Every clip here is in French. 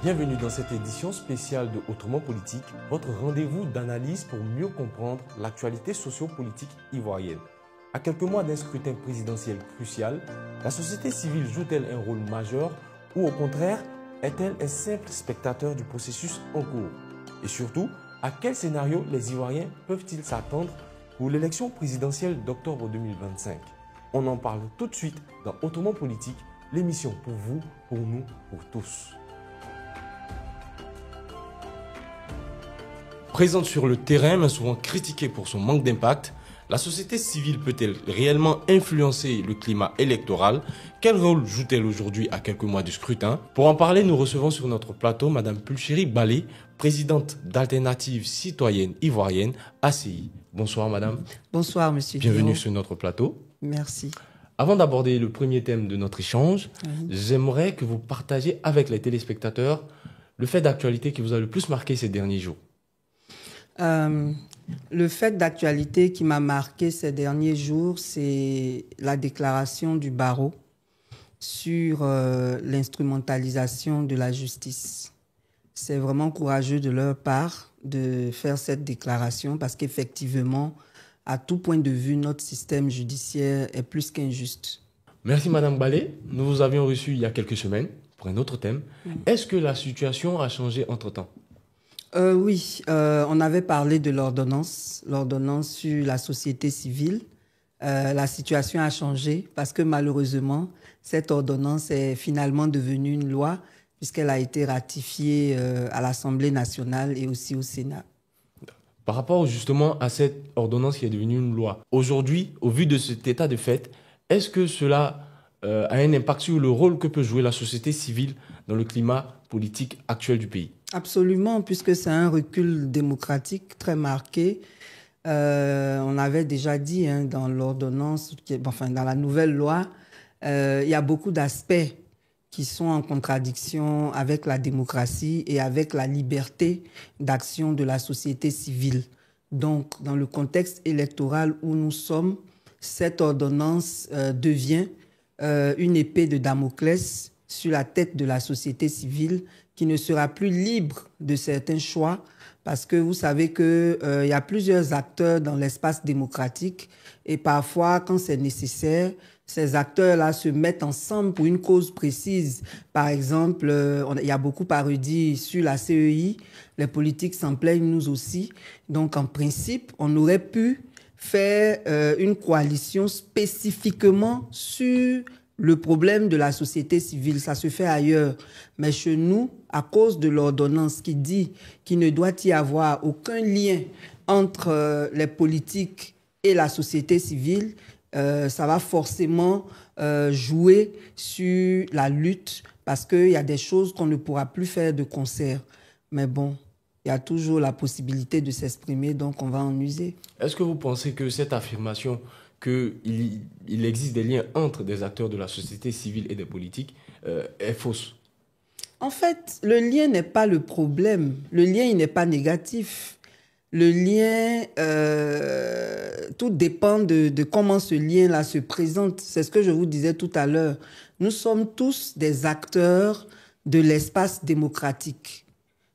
Bienvenue dans cette édition spéciale de Autrement Politique, votre rendez-vous d'analyse pour mieux comprendre l'actualité socio-politique ivoirienne. À quelques mois d'un scrutin présidentiel crucial, la société civile joue-t-elle un rôle majeur ou au contraire, est-elle un simple spectateur du processus en cours? Et surtout, à quel scénario les Ivoiriens peuvent-ils s'attendre pour l'élection présidentielle d'octobre 2025? On en parle tout de suite dans Autrement Politique, l'émission pour vous, pour nous, pour tous. Présente sur le terrain, mais souvent critiquée pour son manque d'impact, la société civile peut-elle réellement influencer le climat électoral? Quel rôle joue-t-elle aujourd'hui à quelques mois du scrutin? Pour en parler, nous recevons sur notre plateau Madame Pulchérie Ballé, présidente d'Alternative Citoyenne Ivoirienne, ACI. Bonsoir Madame. Bonsoir Monsieur. Bienvenue sur notre plateau. Merci. Avant d'aborder le premier thème de notre échange, j'aimerais que vous partagiez avec les téléspectateurs le fait d'actualité qui vous a le plus marqué ces derniers jours. Le fait d'actualité qui m'a marqué ces derniers jours, c'est la déclaration du barreau sur l'instrumentalisation de la justice. C'est vraiment courageux de leur part de faire cette déclaration parce qu'effectivement, à tout point de vue, notre système judiciaire est plus qu'injuste. Merci Madame Ballé. Nous vous avions reçu il y a quelques semaines pour un autre thème. Est-ce que la situation a changé entre-temps? Oui, on avait parlé de l'ordonnance sur la société civile. La situation a changé parce que malheureusement, cette ordonnance est finalement devenue une loi puisqu'elle a été ratifiée à l'Assemblée nationale et aussi au Sénat. Par rapport justement à cette ordonnance qui est devenue une loi, aujourd'hui, au vu de cet état de fait, est-ce que cela a un impact sur le rôle que peut jouer la société civile dans le climat politique actuel du pays? Absolument, puisque c'est un recul démocratique très marqué. On avait déjà dit dans l'ordonnance, dans la nouvelle loi, il y a beaucoup d'aspects qui sont en contradiction avec la démocratie et avec la liberté d'action de la société civile. Donc, dans le contexte électoral où nous sommes, cette ordonnance devient une épée de Damoclès sur la tête de la société civile qui ne sera plus libre de certains choix parce que vous savez qu'il y a plusieurs acteurs dans l'espace démocratique et parfois, quand c'est nécessaire, ces acteurs-là se mettent ensemble pour une cause précise. Par exemple, il y a beaucoup parodie sur la CEI, les politiques s'en plaignent, nous aussi. Donc, en principe, on aurait pu faire une coalition spécifiquement sur le problème de la société civile. Ça se fait ailleurs. Mais chez nous, à cause de l'ordonnance qui dit qu'il ne doit y avoir aucun lien entre les politiques et la société civile, ça va forcément jouer sur la lutte parce qu'il y a des choses qu'on ne pourra plus faire de concert. Mais bon, il y a toujours la possibilité de s'exprimer, donc on va en user. Est-ce que vous pensez que cette affirmation qu'il existe des liens entre des acteurs de la société civile et des politiques est fausse? En fait, le lien n'est pas le problème. Le lien, il n'est pas négatif. Le lien, tout dépend de comment ce lien-là se présente. C'est ce que je vous disais tout à l'heure. Nous sommes tous des acteurs de l'espace démocratique.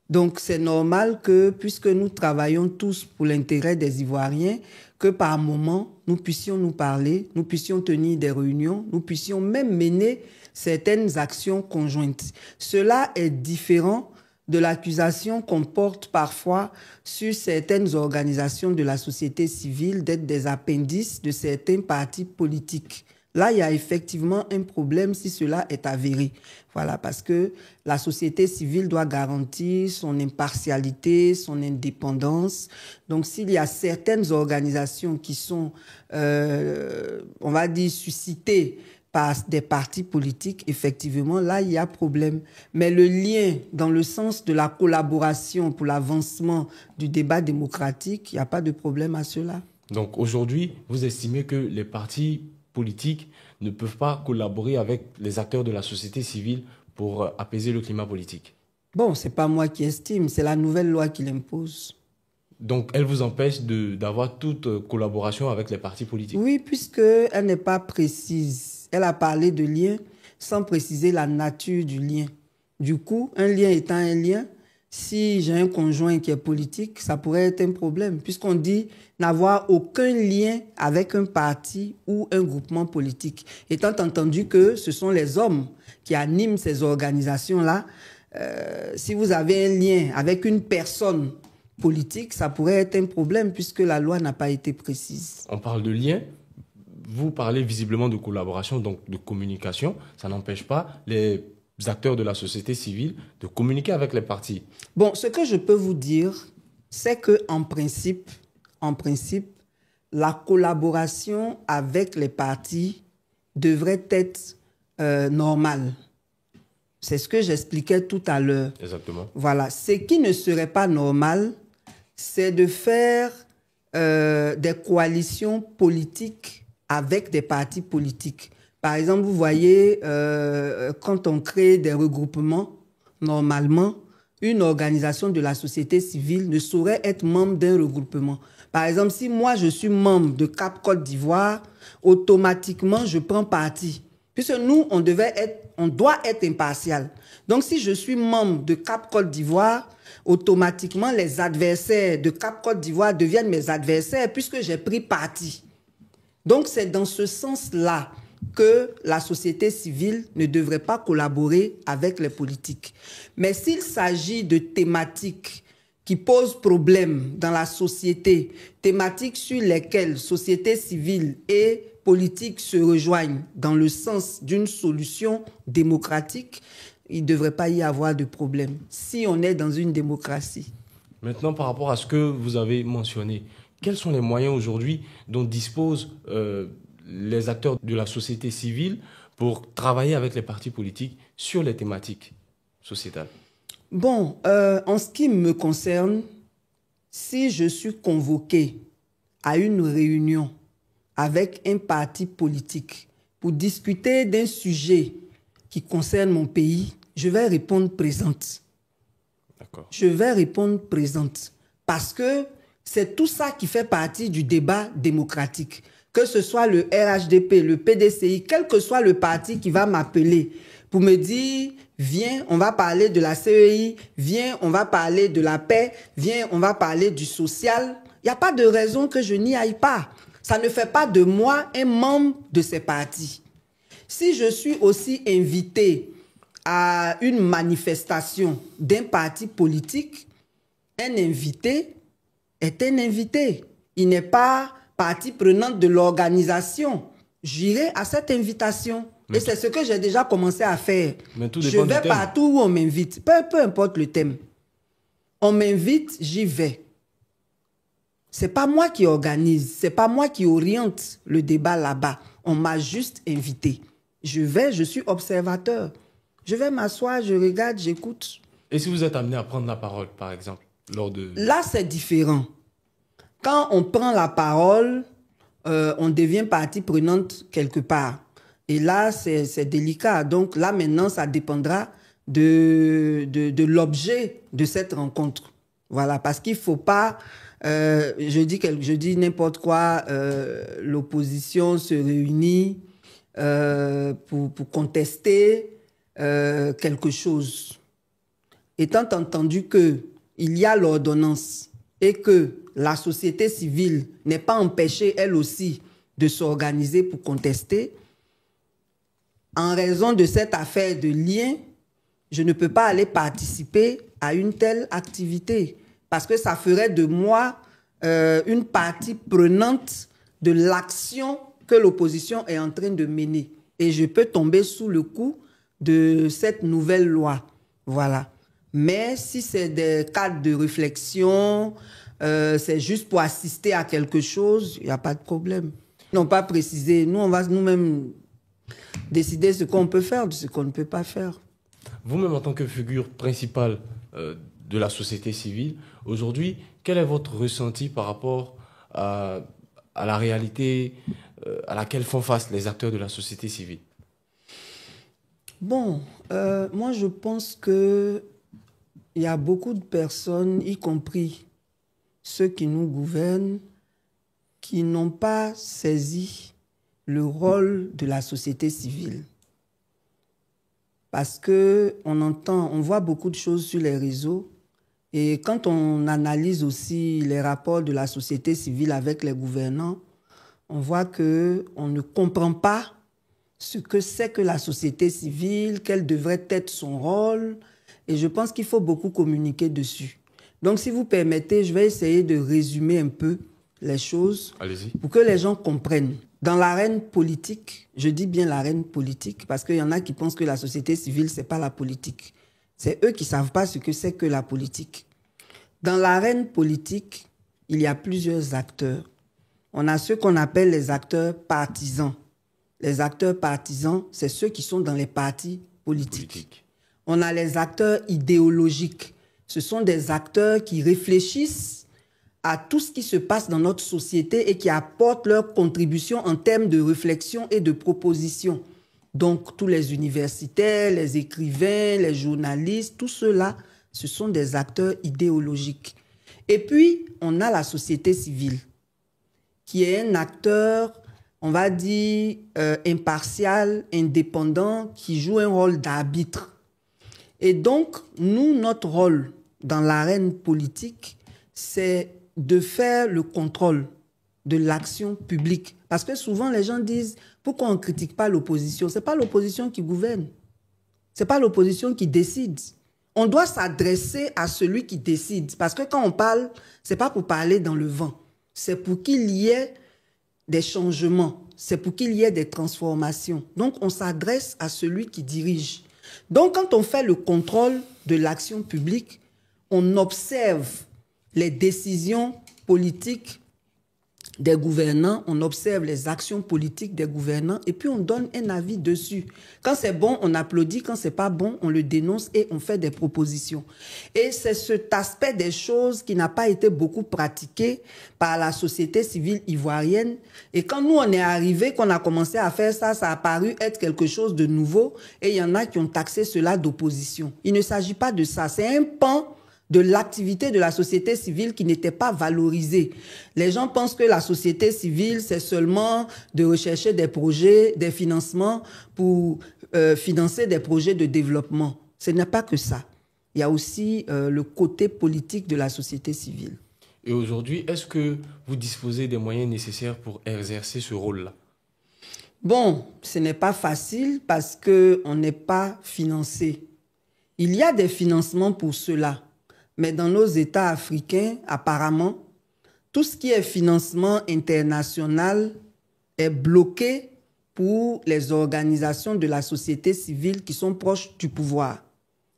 Donc, c'est normal que, puisque nous travaillons tous pour l'intérêt des Ivoiriens, que par moment, nous puissions nous parler, nous puissions tenir des réunions, nous puissions même mener certaines actions conjointes. Cela est différent de l'accusation qu'on porte parfois sur certaines organisations de la société civile d'être des appendices de certains partis politiques. Là, il y a effectivement un problème si cela est avéré. Voilà, parce que la société civile doit garantir son impartialité, son indépendance. Donc, s'il y a certaines organisations qui sont, on va dire, suscitées par des partis politiques, effectivement, là, il y a problème. Mais le lien, dans le sens de la collaboration pour l'avancement du débat démocratique, il n'y a pas de problème à cela. Donc, aujourd'hui, vous estimez que les partis politiques ne peuvent pas collaborer avec les acteurs de la société civile pour apaiser le climat politique? Bon, ce n'est pas moi qui estime, c'est la nouvelle loi qui l'impose. Donc, elle vous empêche d'avoir toute collaboration avec les partis politiques? Oui, puisqu'elle n'est pas précise. Elle a parlé de lien sans préciser la nature du lien. Du coup, un lien étant un lien, si j'ai un conjoint qui est politique, ça pourrait être un problème, puisqu'on dit n'avoir aucun lien avec un parti ou un groupement politique. Étant entendu que ce sont les hommes qui animent ces organisations-là, si vous avez un lien avec une personne politique, ça pourrait être un problème puisque la loi n'a pas été précise. On parle de lien. Vous parlez visiblement de collaboration, donc de communication. Ça n'empêche pas les acteurs de la société civile de communiquer avec les partis. Bon, ce que je peux vous dire, c'est qu'en principe, la collaboration avec les partis devrait être normale. C'est ce que j'expliquais tout à l'heure. Exactement. Voilà. Ce qui ne serait pas normal, c'est de faire des coalitions politiques avec des partis politiques. Par exemple, vous voyez, quand on crée des regroupements, normalement, une organisation de la société civile ne saurait être membre d'un regroupement. Par exemple, si moi, je suis membre de Cap Côte d'Ivoire, automatiquement, je prends parti. Puisque nous, on doit être impartial. Donc, si je suis membre de Cap Côte d'Ivoire, automatiquement, les adversaires de Cap Côte d'Ivoire deviennent mes adversaires puisque j'ai pris parti. Donc, c'est dans ce sens-là que la société civile ne devrait pas collaborer avec les politiques. Mais s'il s'agit de thématiques qui posent problème dans la société, thématiques sur lesquelles société civile et politique se rejoignent dans le sens d'une solution démocratique, il ne devrait pas y avoir de problème si on est dans une démocratie. Maintenant, par rapport à ce que vous avez mentionné, quels sont les moyens aujourd'hui dont disposent les acteurs de la société civile pour travailler avec les partis politiques sur les thématiques sociétales? Bon, en ce qui me concerne, si je suis convoqué à une réunion avec un parti politique pour discuter d'un sujet qui concerne mon pays, je vais répondre présente. D'accord. Je vais répondre présente parce que c'est tout ça qui fait partie du débat démocratique. Que ce soit le RHDP, le PDCI, quel que soit le parti qui va m'appeler pour me dire « Viens, on va parler de la CEI, viens, on va parler de la paix, viens, on va parler du social », il n'y a pas de raison que je n'y aille pas. Ça ne fait pas de moi un membre de ces partis. Si je suis aussi invité à une manifestation d'un parti politique, un invité est un invité. Il n'est pas partie prenante de l'organisation. J'irai à cette invitation. Et c'est ce que j'ai déjà commencé à faire. Je vais partout où on m'invite, peu importe le thème. On m'invite, j'y vais. C'est pas moi qui organise, c'est pas moi qui oriente le débat là-bas. On m'a juste invité. Je vais, je suis observateur. Je vais m'asseoir, je regarde, j'écoute. Et si vous êtes amené à prendre la parole, par exemple, lors de... Là, c'est différent. Quand on prend la parole, on devient partie prenante quelque part. Et là, c'est délicat. Donc là, maintenant, ça dépendra de l'objet de cette rencontre. Voilà, parce qu'il ne faut pas... je dis n'importe quoi, l'opposition se réunit pour contester quelque chose. Étant entendu qu'il y a l'ordonnance et que la société civile n'est pas empêchée, elle aussi, de s'organiser pour contester, en raison de cette affaire de lien, je ne peux pas aller participer à une telle activité parce que ça ferait de moi une partie prenante de l'action que l'opposition est en train de mener. Et je peux tomber sous le coup de cette nouvelle loi. Voilà. Mais si c'est des cadres de réflexion, c'est juste pour assister à quelque chose, il n'y a pas de problème. Ils n'ont pas précisé. Nous, on va nous-mêmes décider ce qu'on peut faire, de ce qu'on ne peut pas faire. Vous-même, en tant que figure principale de la société civile, aujourd'hui, quel est votre ressenti par rapport à la réalité à laquelle font face les acteurs de la société civile? Bon, moi, je pense qu'il y a beaucoup de personnes, y compris ceux qui nous gouvernent, qui n'ont pas saisi le rôle de la société civile. parce que on voit beaucoup de choses sur les réseaux. Et quand on analyse aussi les rapports de la société civile avec les gouvernants, on voit qu'on ne comprend pas ce que c'est que la société civile, quel devrait être son rôle. Et je pense qu'il faut beaucoup communiquer dessus. Donc, si vous permettez, je vais essayer de résumer un peu les choses pour que les gens comprennent. Dans l'arène politique, je dis bien l'arène politique, parce qu'il y en a qui pensent que la société civile, ce n'est pas la politique. C'est eux qui ne savent pas ce que c'est que la politique. Dans l'arène politique, il y a plusieurs acteurs. On a ceux qu'on appelle les acteurs partisans. Les acteurs partisans, c'est ceux qui sont dans les partis politiques. On a les acteurs idéologiques. Ce sont des acteurs qui réfléchissent à tout ce qui se passe dans notre société et qui apportent leur contribution en termes de réflexion et de proposition. Donc, tous les universitaires, les écrivains, les journalistes, tout cela, ce sont des acteurs idéologiques. Et puis, on a la société civile, qui est un acteur, on va dire, impartial, indépendant, qui joue un rôle d'arbitre. Et donc, nous, notre rôle dans l'arène politique, c'est de faire le contrôle de l'action publique. Parce que souvent, les gens disent, pourquoi on ne critique pas l'opposition? Ce n'est pas l'opposition qui gouverne. Ce n'est pas l'opposition qui décide. On doit s'adresser à celui qui décide. Parce que quand on parle, ce n'est pas pour parler dans le vent. C'est pour qu'il y ait des changements. C'est pour qu'il y ait des transformations. Donc, on s'adresse à celui qui dirige. Donc, quand on fait le contrôle de l'action publique, on observe les décisions politiques des gouvernants, on observe les actions politiques des gouvernants et puis on donne un avis dessus. Quand c'est bon, on applaudit. Quand c'est pas bon, on le dénonce et on fait des propositions. Et c'est cet aspect des choses qui n'a pas été beaucoup pratiqué par la société civile ivoirienne. Et quand nous, on est arrivé, qu'on a commencé à faire ça, ça a paru être quelque chose de nouveau et il y en a qui ont taxé cela d'opposition. Il ne s'agit pas de ça. C'est un pan de l'activité de la société civile qui n'était pas valorisée. Les gens pensent que la société civile, c'est seulement de rechercher des projets, des financements pour financer des projets de développement. Ce n'est pas que ça. Il y a aussi le côté politique de la société civile. Et aujourd'hui, est-ce que vous disposez des moyens nécessaires pour exercer ce rôle-là? Bon, ce n'est pas facile parce qu'on n'est pas financé. Il y a des financements pour cela. Mais dans nos États africains, apparemment, tout ce qui est financement international est bloqué pour les organisations de la société civile qui sont proches du pouvoir.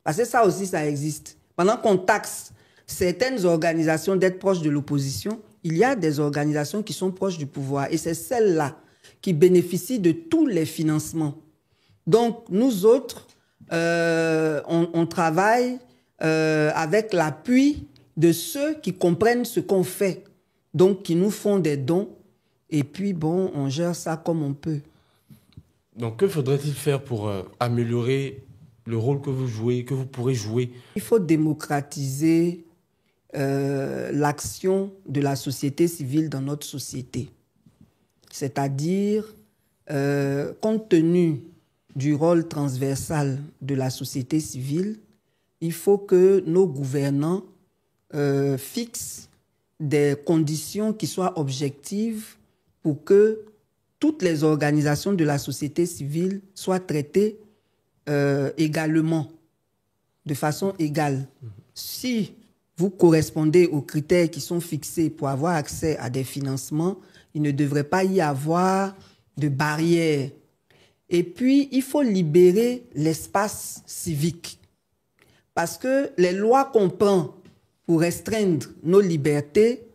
Parce que ça aussi, ça existe. Pendant qu'on taxe certaines organisations d'être proches de l'opposition, il y a des organisations qui sont proches du pouvoir. Et c'est celles-là qui bénéficient de tous les financements. Donc, nous autres, on travaille avec l'appui de ceux qui comprennent ce qu'on fait, donc qui nous font des dons, et puis bon, on gère ça comme on peut. Donc que faudrait-il faire pour améliorer le rôle que vous jouez, que vous pourrez jouer? Il faut démocratiser l'action de la société civile dans notre société. C'est-à-dire, compte tenu du rôle transversal de la société civile, il faut que nos gouvernants fixent des conditions qui soient objectives pour que toutes les organisations de la société civile soient traitées également, de façon égale. Si vous correspondez aux critères qui sont fixés pour avoir accès à des financements, il ne devrait pas y avoir de barrières. Et puis, il faut libérer l'espace civique. Parce que les lois qu'on prend pour restreindre nos libertés,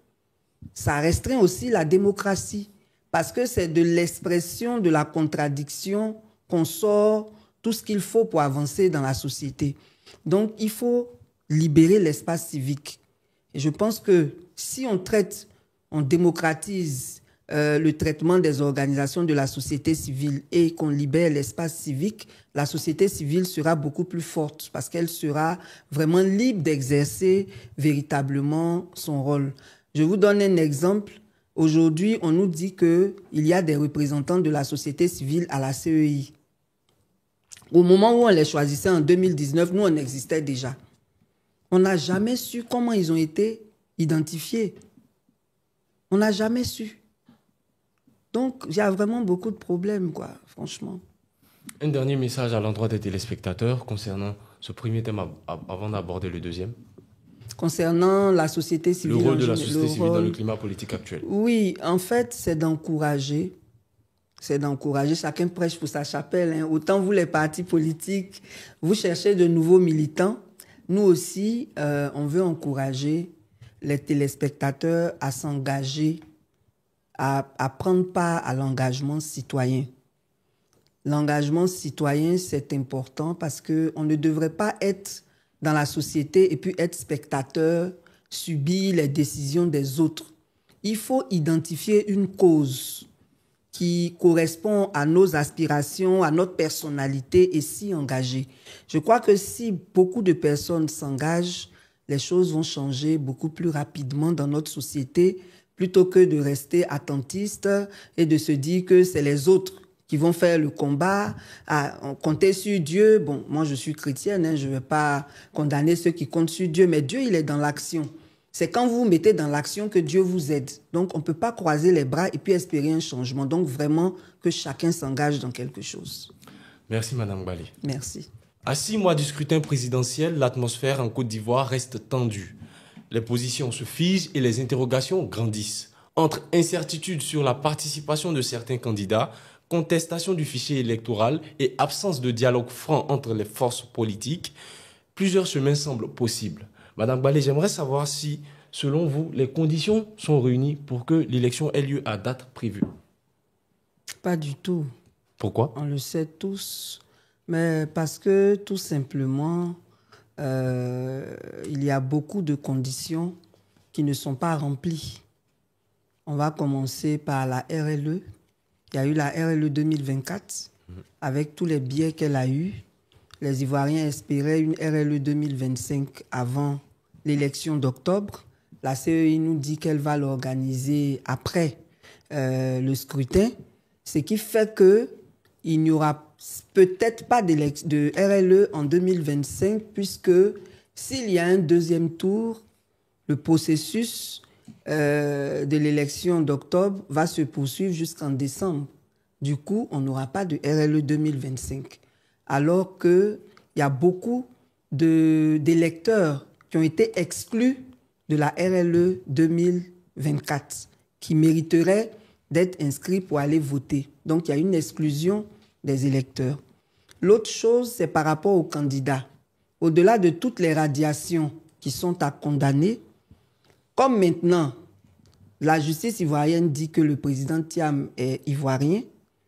ça restreint aussi la démocratie. Parce que c'est de l'expression de la contradiction qu'on sort tout ce qu'il faut pour avancer dans la société. Donc, il faut libérer l'espace civique. Et je pense que si on démocratise le traitement des organisations de la société civile et qu'on libère l'espace civique, la société civile sera beaucoup plus forte parce qu'elle sera vraiment libre d'exercer véritablement son rôle. Je vous donne un exemple. Aujourd'hui, on nous dit qu'il y a des représentants de la société civile à la CEI. Au moment où on les choisissait en 2019, nous, on existait déjà. On n'a jamais su comment ils ont été identifiés. On n'a jamais su. Donc, il y a vraiment beaucoup de problèmes, quoi, franchement. Un dernier message à l'endroit des téléspectateurs concernant ce premier thème avant d'aborder le deuxième. Concernant la société civile. Le rôle de la société civile dans le climat politique actuel. Oui, en fait, c'est d'encourager. C'est d'encourager. Chacun prêche pour sa chapelle. Hein. Autant vous, les partis politiques, vous cherchez de nouveaux militants. Nous aussi, on veut encourager les téléspectateurs à s'engager, à prendre part à l'engagement citoyen. L'engagement citoyen, c'est important parce qu'on ne devrait pas être dans la société et puis être spectateur, subir les décisions des autres. Il faut identifier une cause qui correspond à nos aspirations, à notre personnalité et s'y engager. Je crois que si beaucoup de personnes s'engagent, les choses vont changer beaucoup plus rapidement dans notre société plutôt que de rester attentiste et de se dire que c'est les autres qui vont faire le combat, à compter sur Dieu. Bon, moi je suis chrétienne, hein, je ne vais pas condamner ceux qui comptent sur Dieu, mais Dieu, il est dans l'action. C'est quand vous vous mettez dans l'action que Dieu vous aide. Donc, on ne peut pas croiser les bras et puis espérer un changement. Donc, vraiment, que chacun s'engage dans quelque chose. Merci, Madame Gbali. Merci. À 6 mois du scrutin présidentiel, l'atmosphère en Côte d'Ivoire reste tendue. Les positions se figent et les interrogations grandissent. Entre incertitude sur la participation de certains candidats, contestation du fichier électoral et absence de dialogue franc entre les forces politiques, plusieurs chemins semblent possibles. Madame Gbali, j'aimerais savoir si, selon vous, les conditions sont réunies pour que l'élection ait lieu à date prévue. Pas du tout. Pourquoi? On le sait tous, mais parce que tout simplement, il y a beaucoup de conditions qui ne sont pas remplies. On va commencer par la RLE. Il y a eu la RLE 2024, avec tous les biais qu'elle a eus. Les Ivoiriens espéraient une RLE 2025 avant l'élection d'octobre. La CEI nous dit qu'elle va l'organiser après le scrutin, ce qui fait qu'il n'y aura peut-être pas de RLE en 2025, puisque s'il y a un deuxième tour, le processus de l'élection d'octobre va se poursuivre jusqu'en décembre. Du coup, on n'aura pas de RLE 2025. Alors qu'il y a beaucoup d'électeurs qui ont été exclus de la RLE 2024, qui mériteraient d'être inscrits pour aller voter. Donc, il y a une exclusion des électeurs. L'autre chose, c'est par rapport aux candidats. Au-delà de toutes les radiations qui sont à condamner, comme maintenant, la justice ivoirienne dit que le président Thiam est ivoirien,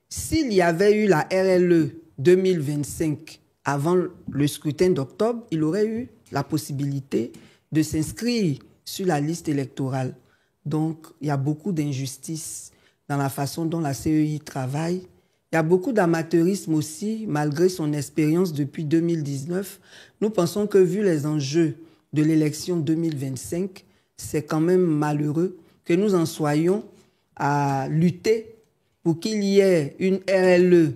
s'il y avait eu la RLE 2025 avant le scrutin d'octobre, il aurait eu la possibilité de s'inscrire sur la liste électorale. Donc, il y a beaucoup d'injustices dans la façon dont la CEI travaille. Il y a beaucoup d'amateurisme aussi, malgré son expérience depuis 2019. Nous pensons que, vu les enjeux de l'élection 2025, c'est quand même malheureux que nous en soyons à lutter pour qu'il y ait une RLE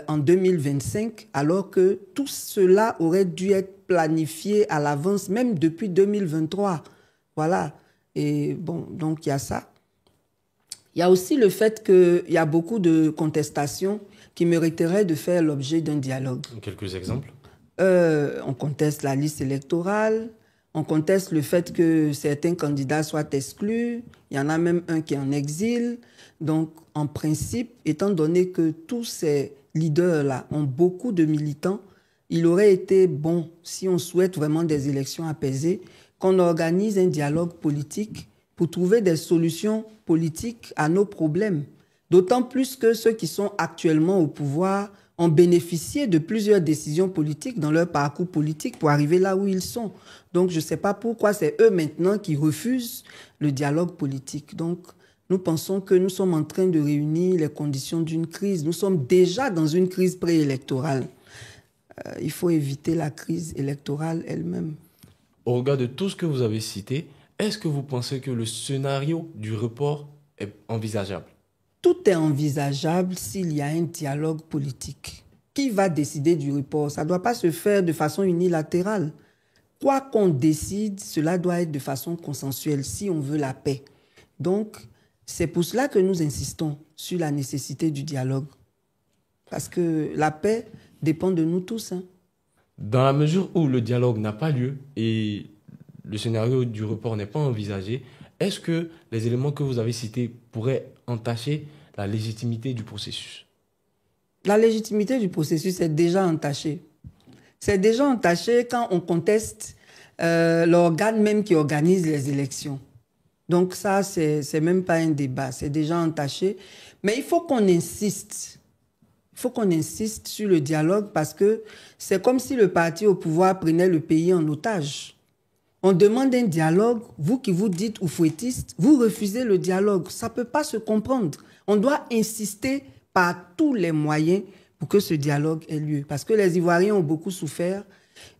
en 2025, alors que tout cela aurait dû être planifié à l'avance, même depuis 2023. Voilà. Et bon, donc il y a ça. Il y a aussi le fait qu'il y a beaucoup de contestations qui mériteraient de faire l'objet d'un dialogue. Quelques exemples? On conteste la liste électorale, on conteste le fait que certains candidats soient exclus, il y en a même un qui est en exil. Donc, en principe, étant donné que tous ces leaders-là ont beaucoup de militants, il aurait été bon, si on souhaite vraiment des élections apaisées, qu'on organise un dialogue politique pour trouver des solutions politiques à nos problèmes. D'autant plus que ceux qui sont actuellement au pouvoir ont bénéficié de plusieurs décisions politiques dans leur parcours politique pour arriver là où ils sont. Donc, je ne sais pas pourquoi c'est eux maintenant qui refusent le dialogue politique. Donc, nous pensons que nous sommes en train de réunir les conditions d'une crise. Nous sommes déjà dans une crise préélectorale. Il faut éviter la crise électorale elle-même. Au regard de tout ce que vous avez cité, est-ce que vous pensez que le scénario du report est envisageable? Tout est envisageable s'il y a un dialogue politique. qui va décider du report? Ça ne doit pas se faire de façon unilatérale. Quoi qu'on décide, cela doit être de façon consensuelle si on veut la paix. Donc, c'est pour cela que nous insistons sur la nécessité du dialogue. Parce que la paix dépend de nous tous. Dans la mesure où le dialogue n'a pas lieu et le scénario du report n'est pas envisagé, est-ce que les éléments que vous avez cités pourraient entacher la légitimité du processus? La légitimité du processus est déjà entachée. C'est déjà entaché quand on conteste l'organe même qui organise les élections. Donc ça, c'est même pas un débat, c'est déjà entaché. Mais il faut qu'on insiste. Il faut qu'on insiste sur le dialogue parce que c'est comme si le parti au pouvoir prenait le pays en otage. On demande un dialogue, vous qui vous dites oufouettistes, vous refusez le dialogue. Ça ne peut pas se comprendre. On doit insister par tous les moyens pour que ce dialogue ait lieu. Parce que les Ivoiriens ont beaucoup souffert.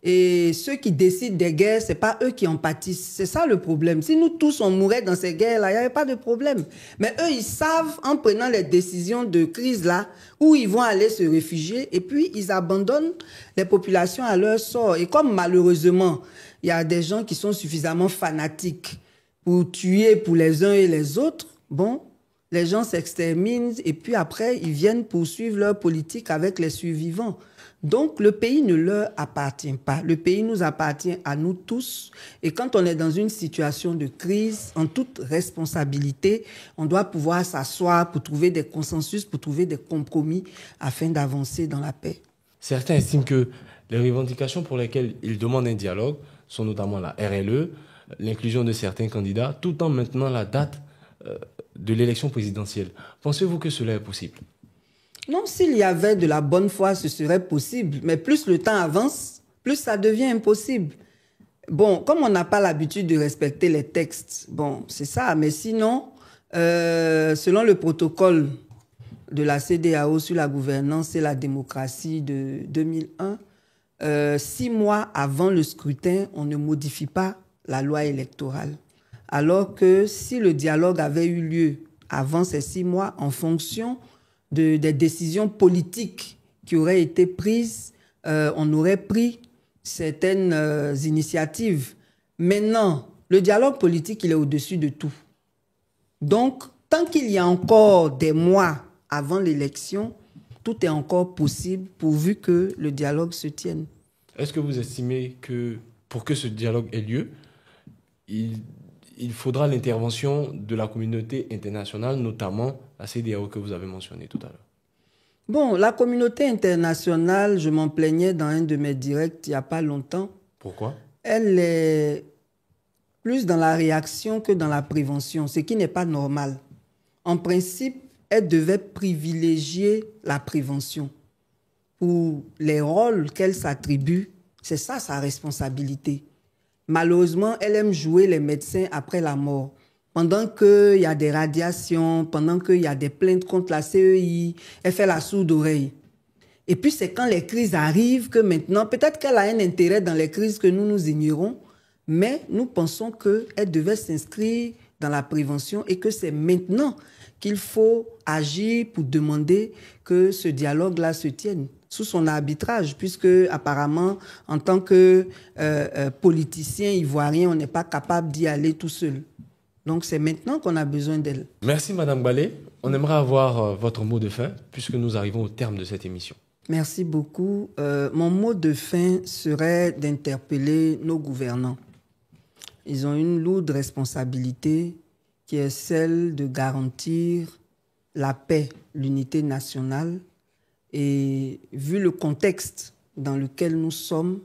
Et ceux qui décident des guerres, ce n'est pas eux qui en pâtissent. C'est ça le problème. Si nous tous, on mourait dans ces guerres-là, il n'y avait pas de problème. Mais eux, ils savent, en prenant les décisions de crise-là, où ils vont aller se réfugier, et puis ils abandonnent les populations à leur sort. Et comme malheureusement, il y a des gens qui sont suffisamment fanatiques pour tuer pour les uns et les autres, bon, les gens s'exterminent et puis après, ils viennent poursuivre leur politique avec les survivants. Donc, le pays ne leur appartient pas. Le pays nous appartient à nous tous. Et quand on est dans une situation de crise, en toute responsabilité, on doit pouvoir s'asseoir pour trouver des consensus, pour trouver des compromis afin d'avancer dans la paix. Certains estiment que les revendications pour lesquelles ils demandent un dialogue sont notamment la RLE, l'inclusion de certains candidats, tout en maintenant la date de l'élection présidentielle. Pensez-vous que cela est possible? Non, s'il y avait de la bonne foi, ce serait possible. Mais plus le temps avance, plus ça devient impossible. Bon, comme on n'a pas l'habitude de respecter les textes, bon, c'est ça. Mais sinon, selon le protocole de la CEDEAO sur la gouvernance et la démocratie de 2001, 6 mois avant le scrutin, on ne modifie pas la loi électorale. Alors que si le dialogue avait eu lieu avant ces 6 mois, en fonction des décisions politiques qui auraient été prises, on aurait pris certaines initiatives. Maintenant, le dialogue politique, il est au-dessus de tout. Donc, tant qu'il y a encore des mois avant l'élection, tout est encore possible pourvu que le dialogue se tienne. Est-ce que vous estimez que pour que ce dialogue ait lieu, il faudra l'intervention de la communauté internationale, notamment la CEDEAO que vous avez mentionnée tout à l'heure? Bon, la communauté internationale, je m'en plaignais dans un de mes directs il n'y a pas longtemps. Pourquoi? Elle est plus dans la réaction que dans la prévention, ce qui n'est pas normal. En principe, elle devait privilégier la prévention. Pour les rôles qu'elle s'attribue, c'est ça sa responsabilité. Malheureusement, elle aime jouer les médecins après la mort. Pendant qu'il y a des radiations, pendant qu'il y a des plaintes contre la CEI, elle fait la sourde oreille. Et puis c'est quand les crises arrivent que maintenant, peut-être qu'elle a un intérêt dans les crises que nous ignorons, mais nous pensons qu'elle devait s'inscrire dans la prévention et que c'est maintenant qu'il faut agir pour demander que ce dialogue-là se tienne sous son arbitrage, puisque apparemment, en tant que politicien ivoirien, on n'est pas capable d'y aller tout seul. Donc c'est maintenant qu'on a besoin d'elle. Merci Madame Balé. On aimerait avoir votre mot de fin, puisque nous arrivons au terme de cette émission. Merci beaucoup. Mon mot de fin serait d'interpeller nos gouvernants. Ils ont une lourde responsabilité qui est celle de garantir la paix, l'unité nationale. Et vu le contexte dans lequel nous sommes,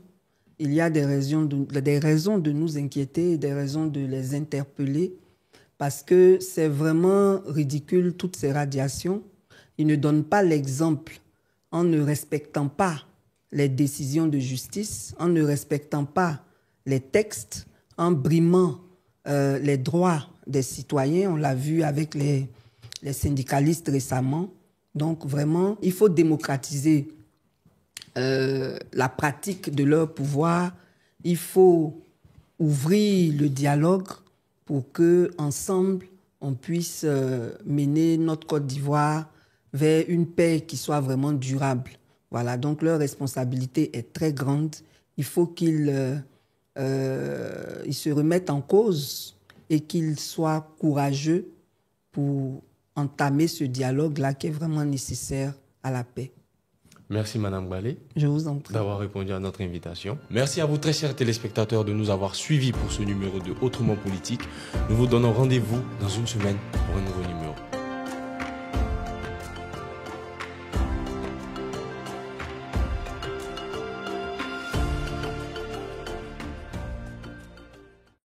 il y a des raisons de nous inquiéter et des raisons de les interpeller parce que c'est vraiment ridicule toutes ces radiations. Ils ne donnent pas l'exemple en ne respectant pas les décisions de justice, en ne respectant pas les textes, en brimant les droits des citoyens. On l'a vu avec les syndicalistes récemment. Donc vraiment, il faut démocratiser la pratique de leur pouvoir. Il faut ouvrir le dialogue pour qu'ensemble, on puisse mener notre Côte d'Ivoire vers une paix qui soit vraiment durable. Voilà, donc leur responsabilité est très grande. Il faut qu'ils se remettent en cause et qu'ils soient courageux pour entamer ce dialogue-là qui est vraiment nécessaire à la paix. Merci Madame Balé. Je vous en prie. D'avoir répondu à notre invitation. Merci à vous très chers téléspectateurs de nous avoir suivis pour ce numéro de Autrement Politique. Nous vous donnons rendez-vous dans une semaine pour un nouveau numéro.